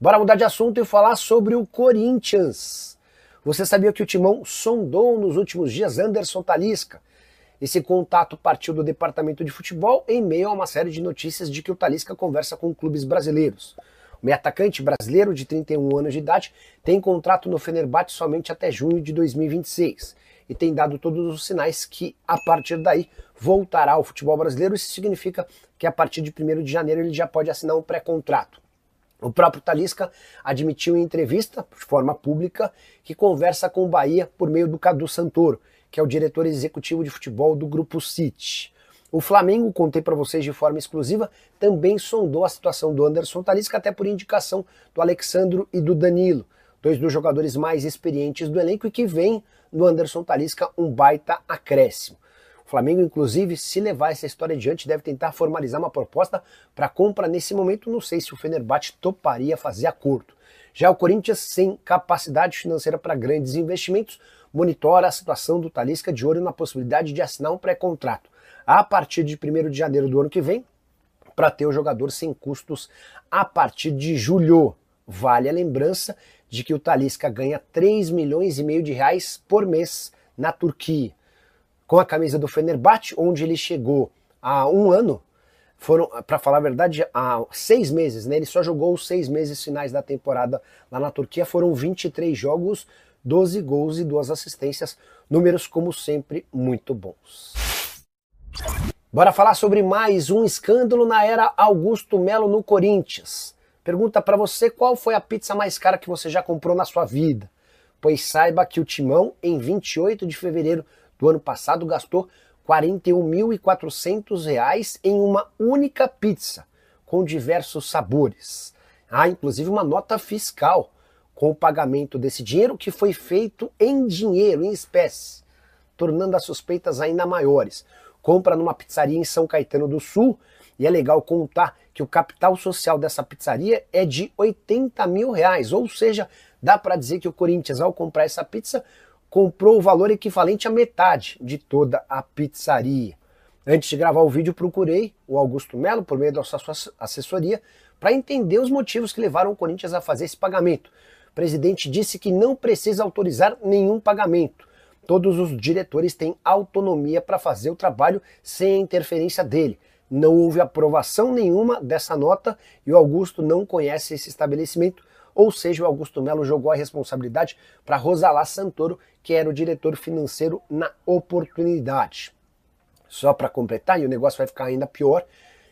Bora mudar de assunto e falar sobre o Corinthians. Você sabia que o Timão sondou nos últimos dias Anderson Talisca? Esse contato partiu do departamento de futebol em meio a uma série de notícias de que o Talisca conversa com clubes brasileiros. O meio-atacante brasileiro de 31 anos de idade tem contrato no Fenerbahçe somente até junho de 2026 e tem dado todos os sinais que a partir daí voltará ao futebol brasileiro. Isso significa que a partir de 1º de janeiro ele já pode assinar um pré-contrato. O próprio Talisca admitiu em entrevista, de forma pública, que conversa com o Bahia por meio do Cadu Santoro, que é o diretor executivo de futebol do Grupo City. O Flamengo, contei para vocês de forma exclusiva, também sondou a situação do Anderson Talisca, até por indicação do Alexandro e do Danilo, dois dos jogadores mais experientes do elenco e que vem no Anderson Talisca um baita acréscimo. O Flamengo, inclusive, se levar essa história adiante, deve tentar formalizar uma proposta para compra nesse momento. Não sei se o Fenerbahçe toparia fazer acordo. Já o Corinthians, sem capacidade financeira para grandes investimentos, monitora a situação do Talisca de olho na possibilidade de assinar um pré-contrato a partir de 1º de janeiro do ano que vem, para ter o jogador sem custos a partir de julho. Vale a lembrança de que o Talisca ganha 3,5 milhões de reais por mês na Turquia. Com a camisa do Fenerbahçe, onde ele chegou há um ano, foram, para falar a verdade, há 6 meses, né? Ele só jogou os 6 meses finais da temporada lá na Turquia, foram 23 jogos, 12 gols e 2 assistências, números como sempre muito bons. Bora falar sobre mais um escândalo na era Augusto Melo no Corinthians. Pergunta para você qual foi a pizza mais cara que você já comprou na sua vida. Pois saiba que o Timão, em 28 de fevereiro do ano passado, gastou R$ 41.400 em uma única pizza, com diversos sabores. Há inclusive uma nota fiscal com o pagamento desse dinheiro, que foi feito em dinheiro, em espécie, tornando as suspeitas ainda maiores. Compra numa pizzaria em São Caetano do Sul, e é legal contar que o capital social dessa pizzaria é de R$ 80 mil, ou seja, dá para dizer que o Corinthians, ao comprar essa pizza, comprou o valor equivalente à metade de toda a pizzaria. Antes de gravar o vídeo, procurei o Augusto Melo, por meio da sua assessoria, para entender os motivos que levaram o Corinthians a fazer esse pagamento. O presidente disse que não precisa autorizar nenhum pagamento. Todos os diretores têm autonomia para fazer o trabalho sem a interferência dele. Não houve aprovação nenhuma dessa nota e o Augusto não conhece esse estabelecimento, ou seja, o Augusto Melo jogou a responsabilidade para Rosalá Santoro, que era o diretor financeiro na oportunidade. Só para completar, e o negócio vai ficar ainda pior,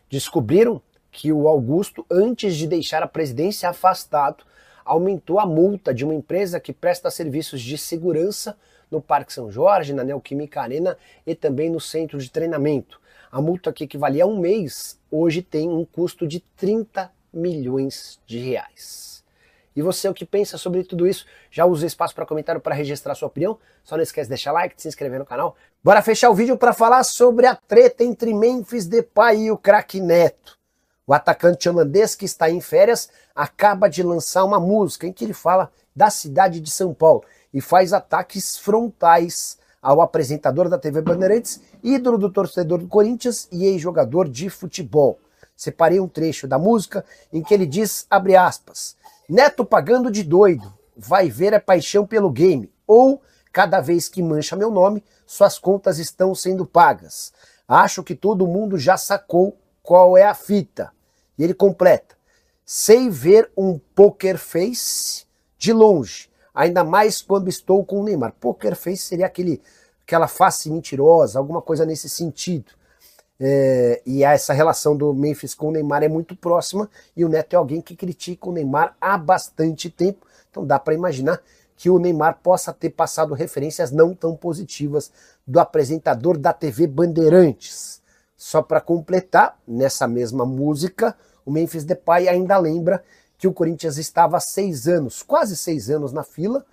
descobriram que o Augusto, antes de deixar a presidência afastado, aumentou a multa de uma empresa que presta serviços de segurança no Parque São Jorge, na Neoquímica Arena e também no centro de treinamento. A multa, que equivalia a um mês, hoje tem um custo de 30 milhões de reais. E você, o que pensa sobre tudo isso? Já usa o espaço para comentário para registrar sua opinião? Só não esquece de deixar like, de se inscrever no canal. Bora fechar o vídeo para falar sobre a treta entre Memphis Depay e o craque Neto. O atacante holandês, que está em férias, acaba de lançar uma música em que ele fala da cidade de São Paulo e faz ataques frontais ao apresentador da TV Bandeirantes, ídolo do torcedor do Corinthians e ex-jogador de futebol. Separei um trecho da música em que ele diz, abre aspas, Neto pagando de doido, vai ver a paixão pelo game, ou cada vez que mancha meu nome, suas contas estão sendo pagas. Acho que todo mundo já sacou qual é a fita. E ele completa, sei ver um poker face de longe, ainda mais quando estou com o Neymar. Poker face seria aquela face mentirosa, alguma coisa nesse sentido. E essa relação do Memphis com o Neymar é muito próxima, e o Neto é alguém que critica o Neymar há bastante tempo, então dá para imaginar que o Neymar possa ter passado referências não tão positivas do apresentador da TV Bandeirantes. Só para completar, nessa mesma música, o Memphis Depay ainda lembra que o Corinthians estava há 6 anos, quase 6 anos na fila,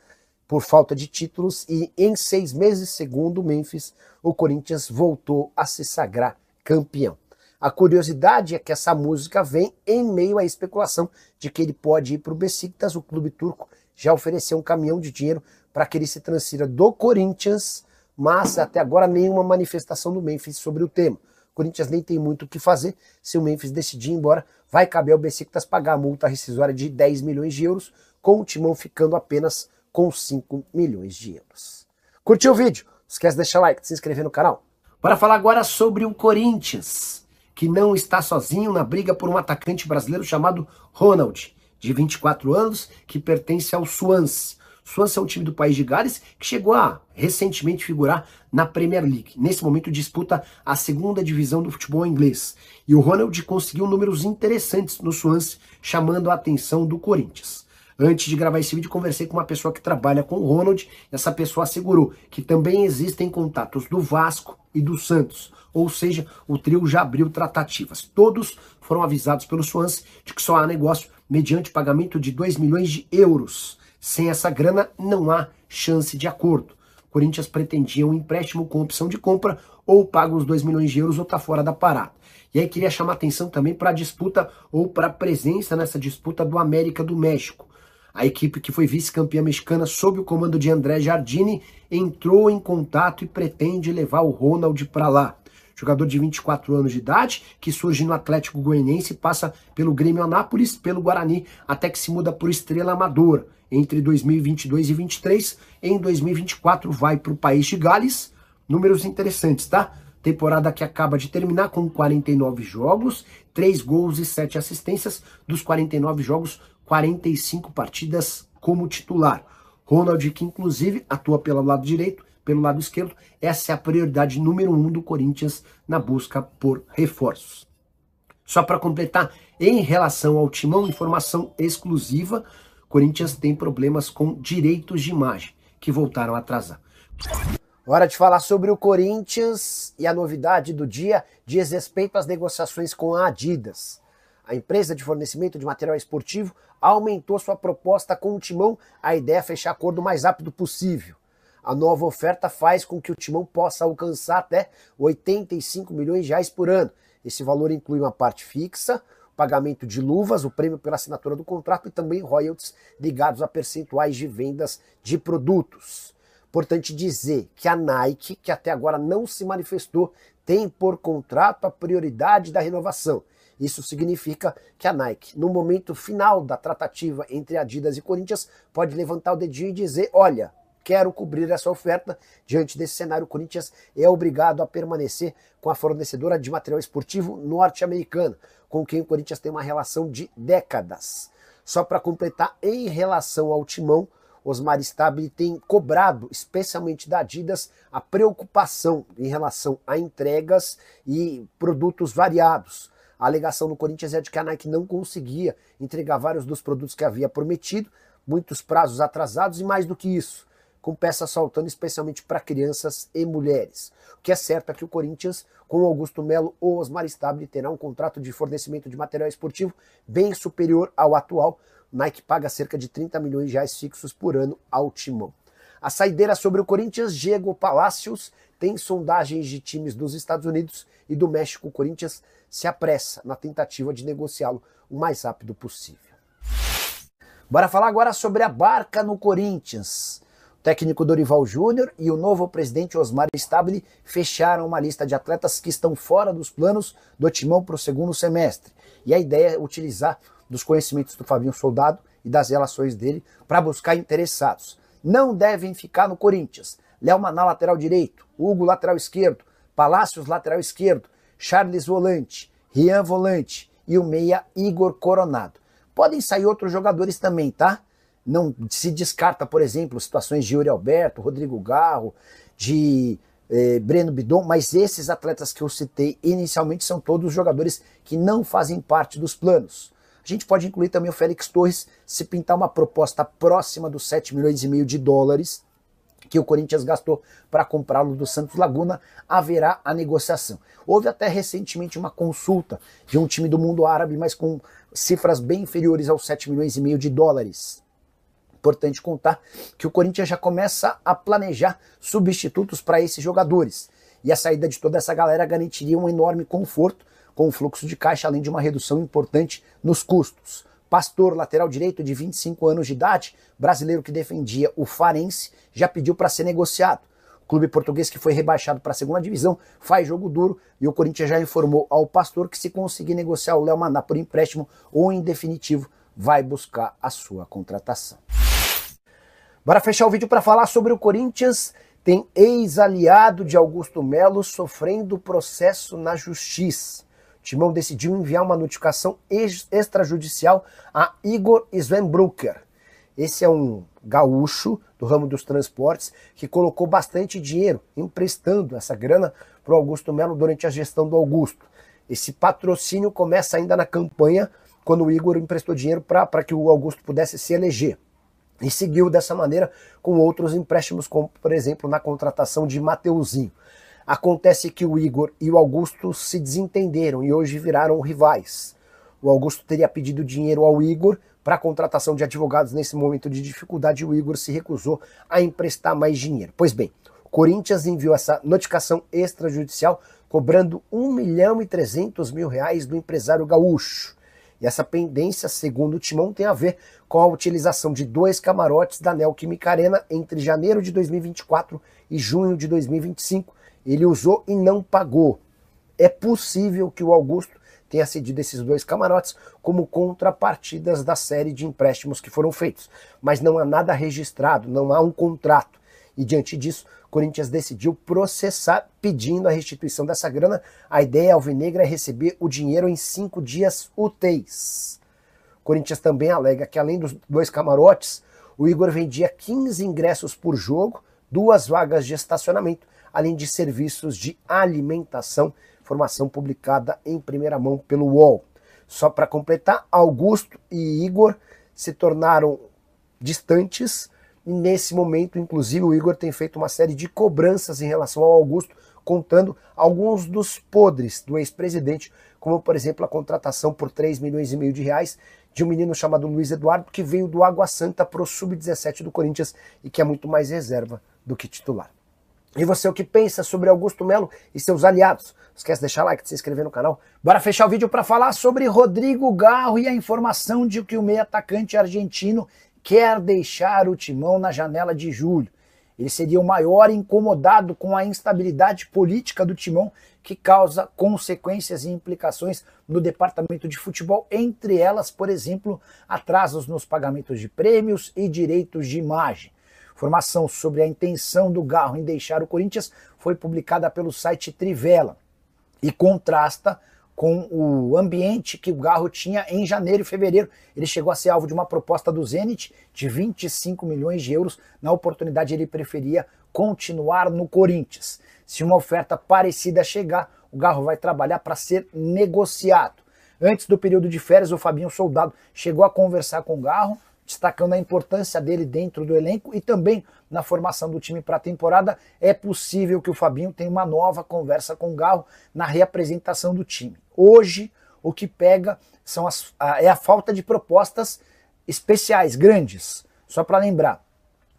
por falta de títulos, e em 6 meses, segundo o Memphis, o Corinthians voltou a se sagrar campeão. A curiosidade é que essa música vem em meio à especulação de que ele pode ir para o Besiktas. O clube turco já ofereceu um caminhão de dinheiro para que ele se transfira do Corinthians, mas até agora nenhuma manifestação do Memphis sobre o tema. Corinthians nem tem muito o que fazer. Se o Memphis decidir ir embora, vai caber ao Besiktas pagar a multa rescisória de 10 milhões de euros, com o Timão ficando apenas com 5 milhões de euros. Curtiu o vídeo? Não esquece de deixar o like, de se inscrever no canal. Para falar agora sobre o Corinthians, que não está sozinho na briga por um atacante brasileiro chamado Ronald, de 24 anos, que pertence ao Swansea. Swansea é um time do país de Gales que chegou a recentemente figurar na Premier League. Nesse momento disputa a segunda divisão do futebol inglês. E o Ronald conseguiu números interessantes no Swansea, chamando a atenção do Corinthians. Antes de gravar esse vídeo, conversei com uma pessoa que trabalha com o Ronald. Essa pessoa assegurou que também existem contatos do Vasco e do Santos. Ou seja, o trio já abriu tratativas. Todos foram avisados pelo Swansea de que só há negócio mediante pagamento de 2 milhões de euros. Sem essa grana, não há chance de acordo. O Corinthians pretendia um empréstimo com opção de compra, ou paga os 2 milhões de euros ou tá fora da parada. E aí queria chamar atenção também para a disputa, ou para a presença nessa disputa do América do México. A equipe que foi vice-campeã mexicana sob o comando de André Jardine entrou em contato e pretende levar o Ronald para lá. Jogador de 24 anos de idade, que surge no Atlético Goianiense, passa pelo Grêmio Anápolis, pelo Guarani, até que se muda por Estrela Amadora. Entre 2022 e 2023, em 2024 vai para o país de Gales. Números interessantes, tá? Temporada que acaba de terminar com 49 jogos, 3 gols e 7 assistências. Dos 49 jogos, 45 partidas como titular. Ronald, que inclusive atua pelo lado direito, pelo lado esquerdo, essa é a prioridade número 1 do Corinthians na busca por reforços. Só para completar, em relação ao Timão, informação exclusiva, Corinthians tem problemas com direitos de imagem, que voltaram a atrasar. Hora de falar sobre o Corinthians e a novidade do dia diz respeito às negociações com a Adidas. A empresa de fornecimento de material esportivo aumentou sua proposta com o Timão. A ideia é fechar acordo o mais rápido possível. A nova oferta faz com que o Timão possa alcançar até 85 milhões de reais por ano. Esse valor inclui uma parte fixa, pagamento de luvas, o prêmio pela assinatura do contrato e também royalties ligados a percentuais de vendas de produtos. Importante dizer que a Nike, que até agora não se manifestou, tem por contrato a prioridade da renovação. Isso significa que a Nike, no momento final da tratativa entre Adidas e Corinthians, pode levantar o dedinho e dizer, olha, quero cobrir essa oferta. Diante desse cenário, o Corinthians é obrigado a permanecer com a fornecedora de material esportivo norte-americana, com quem o Corinthians tem uma relação de décadas. Só para completar, em relação ao Timão, Osmar Stabile tem cobrado, especialmente da Adidas, a preocupação em relação a entregas e produtos variados. A alegação do Corinthians é de que a Nike não conseguia entregar vários dos produtos que havia prometido, muitos prazos atrasados e mais do que isso, com peças faltando especialmente para crianças e mulheres. O que é certo é que o Corinthians, com o Augusto Melo ou Osmar Stabile, terá um contrato de fornecimento de material esportivo bem superior ao atual. Nike paga cerca de 30 milhões de reais fixos por ano ao Timão. A saideira sobre o Corinthians, Diego Palacios, tem sondagens de times dos Estados Unidos e do México. O Corinthians se apressa na tentativa de negociá-lo o mais rápido possível. Bora falar agora sobre a barca no Corinthians. O técnico Dorival Júnior e o novo presidente Osmar Stabile fecharam uma lista de atletas que estão fora dos planos do Timão para o segundo semestre. E a ideia é utilizar dos conhecimentos do Fabinho Soldado e das relações dele para buscar interessados. Não devem ficar no Corinthians. Léo Maná, lateral direito, Hugo, lateral esquerdo, Palacios, lateral esquerdo, Charles, volante, Rian, volante e o meia Igor Coronado. Podem sair outros jogadores também, tá? Não se descarta, por exemplo, situações de Yuri Alberto, Rodrigo Garro, de Breno Bidon, mas esses atletas que eu citei inicialmente são todos jogadores que não fazem parte dos planos. A gente pode incluir também o Félix Torres, se pintar uma proposta próxima dos 7 milhões e meio de dólares que o Corinthians gastou para comprá-lo do Santos Laguna, haverá a negociação. Houve até recentemente uma consulta de um time do mundo árabe, mas com cifras bem inferiores aos 7 milhões e meio de dólares. Importante contar que o Corinthians já começa a planejar substitutos para esses jogadores. E a saída de toda essa galera garantiria um enorme conforto com o fluxo de caixa, além de uma redução importante nos custos. Pastor, lateral direito de 25 anos de idade, brasileiro que defendia o Farense, já pediu para ser negociado. O clube português que foi rebaixado para a segunda divisão, faz jogo duro e o Corinthians já informou ao Pastor que se conseguir negociar o Léo Maná por empréstimo ou em definitivo, vai buscar a sua contratação. Bora fechar o vídeo para falar sobre o Corinthians. Tem ex-aliado de Augusto Melo sofrendo processo na justiça. O Timão decidiu enviar uma notificação extrajudicial a Igor Svenbrucker. Esse é um gaúcho do ramo dos transportes que colocou bastante dinheiro emprestando essa grana para o Augusto Melo durante a gestão do Augusto. Esse patrocínio começa ainda na campanha, quando o Igor emprestou dinheiro para que o Augusto pudesse se eleger. E seguiu dessa maneira com outros empréstimos, como por exemplo na contratação de Mateuzinho. Acontece que o Igor e o Augusto se desentenderam e hoje viraram rivais. O Augusto teria pedido dinheiro ao Igor para a contratação de advogados nesse momento de dificuldade e o Igor se recusou a emprestar mais dinheiro. Pois bem, o Corinthians enviou essa notificação extrajudicial cobrando R$1.300.000 do empresário gaúcho. E essa pendência, segundo o Timão, tem a ver com a utilização de 2 camarotes da Neoquímica Arena entre janeiro de 2024 e junho de 2025. Ele usou e não pagou. É possível que o Augusto tenha cedido esses 2 camarotes como contrapartidas da série de empréstimos que foram feitos. Mas não há nada registrado, não há um contrato. E diante disso, o Corinthians decidiu processar pedindo a restituição dessa grana. A ideia alvinegra é receber o dinheiro em 5 dias úteis. O Corinthians também alega que além dos 2 camarotes, o Igor vendia 15 ingressos por jogo, 2 vagas de estacionamento, além de serviços de alimentação, informação publicada em primeira mão pelo UOL. Só para completar, Augusto e Igor se tornaram distantes. E nesse momento, inclusive, o Igor tem feito uma série de cobranças em relação ao Augusto, contando alguns dos podres do ex-presidente, como, por exemplo, a contratação por R$3,5 milhões de um menino chamado Luiz Eduardo, que veio do Água Santa para o Sub-17 do Corinthians e que é muito mais reserva do que titular. E você, o que pensa sobre Augusto Melo e seus aliados? Não esquece de deixar like, de se inscrever no canal. Bora fechar o vídeo para falar sobre Rodrigo Garro e a informação de que o meio atacante argentino quer deixar o Timão na janela de julho. Ele seria o maior incomodado com a instabilidade política do Timão, que causa consequências e implicações no departamento de futebol, entre elas, por exemplo, atrasos nos pagamentos de prêmios e direitos de imagem. Informação sobre a intenção do Garro em deixar o Corinthians foi publicada pelo site Trivela e contrasta com o ambiente que o Garro tinha em janeiro e fevereiro. Ele chegou a ser alvo de uma proposta do Zenit de 25 milhões de euros. Na oportunidade, ele preferia continuar no Corinthians. Se uma oferta parecida chegar, o Garro vai trabalhar para ser negociado. Antes do período de férias, o Fabinho Soldado chegou a conversar com o Garro, destacando a importância dele dentro do elenco e também na formação do time para a temporada. É possível que o Fabinho tenha uma nova conversa com o Garro na reapresentação do time. Hoje, o que pega é a falta de propostas especiais, grandes. Só para lembrar,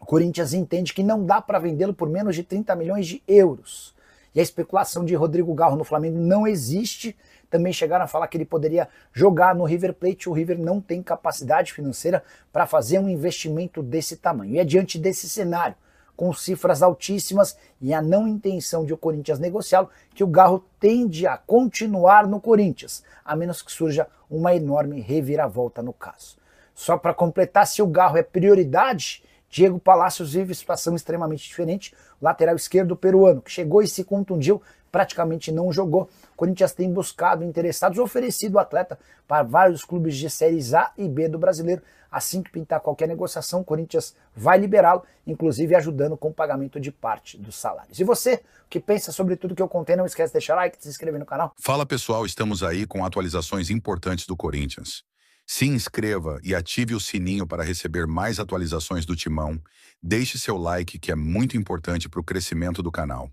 o Corinthians entende que não dá para vendê-lo por menos de 30 milhões de euros. E a especulação de Rodrigo Garro no Flamengo não existe. Também chegaram a falar que ele poderia jogar no River Plate. O River não tem capacidade financeira para fazer um investimento desse tamanho. E é diante desse cenário, com cifras altíssimas e a não intenção de o Corinthians negociá-lo, que o Garro tende a continuar no Corinthians, a menos que surja uma enorme reviravolta no caso. Só para completar, se o Garro é prioridade, Diego Palacios vive situação extremamente diferente. O lateral esquerdo peruano, que chegou e se contundiu, praticamente não jogou. O Corinthians tem buscado interessados, oferecido o atleta para vários clubes de séries A e B do brasileiro. Assim que pintar qualquer negociação, o Corinthians vai liberá-lo, inclusive ajudando com o pagamento de parte dos salários. E você, o que pensa sobre tudo que eu contei, não esquece de deixar like, de se inscrever no canal. Fala pessoal, estamos aí com atualizações importantes do Corinthians. Se inscreva e ative o sininho para receber mais atualizações do Timão. Deixe seu like, que é muito importante para o crescimento do canal.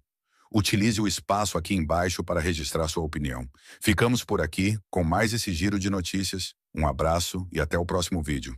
Utilize o espaço aqui embaixo para registrar sua opinião. Ficamos por aqui com mais esse giro de notícias. Um abraço e até o próximo vídeo.